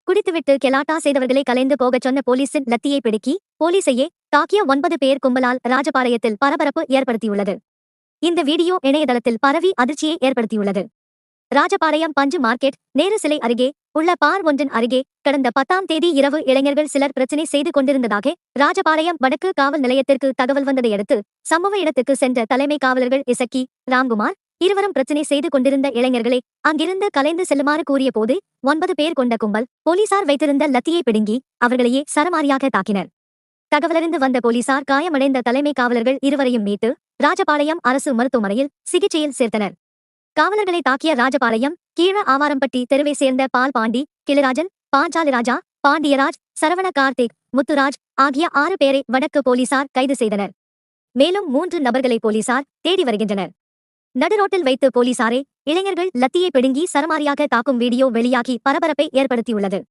குடித்துவிட்டு கெலாட்டா செய்தவர்களை கலைந்து போகச் சொன்ன போலீசின் லத்தியை பிடுக்கி போலீசையே தாக்கிய 9 பேர் கும்பலால் ராஜபாளையத்தில் பரபரப்பு ஏற்படுத்தியுள்ளது. இந்த வீடியோ இணையதளத்தில் பரவி அதிர்ச்சியை ஏற்படுத்தியுள்ளது. ராஜபாளையம் பஞ்சு மார்க்கெட் நேரு சிலை அருகே உள்ள பார் ஒன்றின் அருகே கடந்த 10ஆம் தேதி இரவு இளைஞர்கள் சிலர் பிரச்சினை செய்து கொண்டிருந்ததாக ராஜபாளையம் வடக்கு காவல் நிலையத்திற்கு தகவல் வந்ததையடுத்து சம்பவ இடத்துக்கு சென்ற தலைமை காவலர்கள் இசக்கி, ராம்குமார் இருவரும் பிரச்சினை செய்து கொண்டிருந்த இளைஞர்களை அங்கிருந்து கலைந்து செல்லுமாறு கூறிய போது 9 பேர் கொண்ட கும்பல் போலீசார் வைத்திருந்த லத்தியை பிடுங்கி அவர்களையே சரமாரியாக தாக்கினர். தகவலறிந்து வந்த போலீசார் காயமடைந்த தலைமை காவலர்கள் இருவரையும் மீட்டு ராஜபாளையம் அரசு மருத்துவமனையில் சிகிச்சையில் சேர்த்தனர். காவலர்களை தாக்கிய ராஜபாளையம் கீழ ஆவாரம்பட்டி தெருவை சேர்ந்த பால் பாண்டி, கிளிராஜன், பாஞ்சாலிராஜா, பாண்டியராஜ், சரவண கார்த்திக், முத்துராஜ் ஆகிய 6 பேரை வடக்கு போலீசார் கைது செய்தனர். மேலும் 3 நபர்களை போலீசார் தேடி வருகின்றனர். நடுரோட்டில் வைத்து போலீசாரை இளைஞர்கள் லத்தியை பிடுங்கி சரமாரியாக தாக்கும் வீடியோ வெளியாகி பரபரப்பை ஏற்படுத்தியுள்ளது.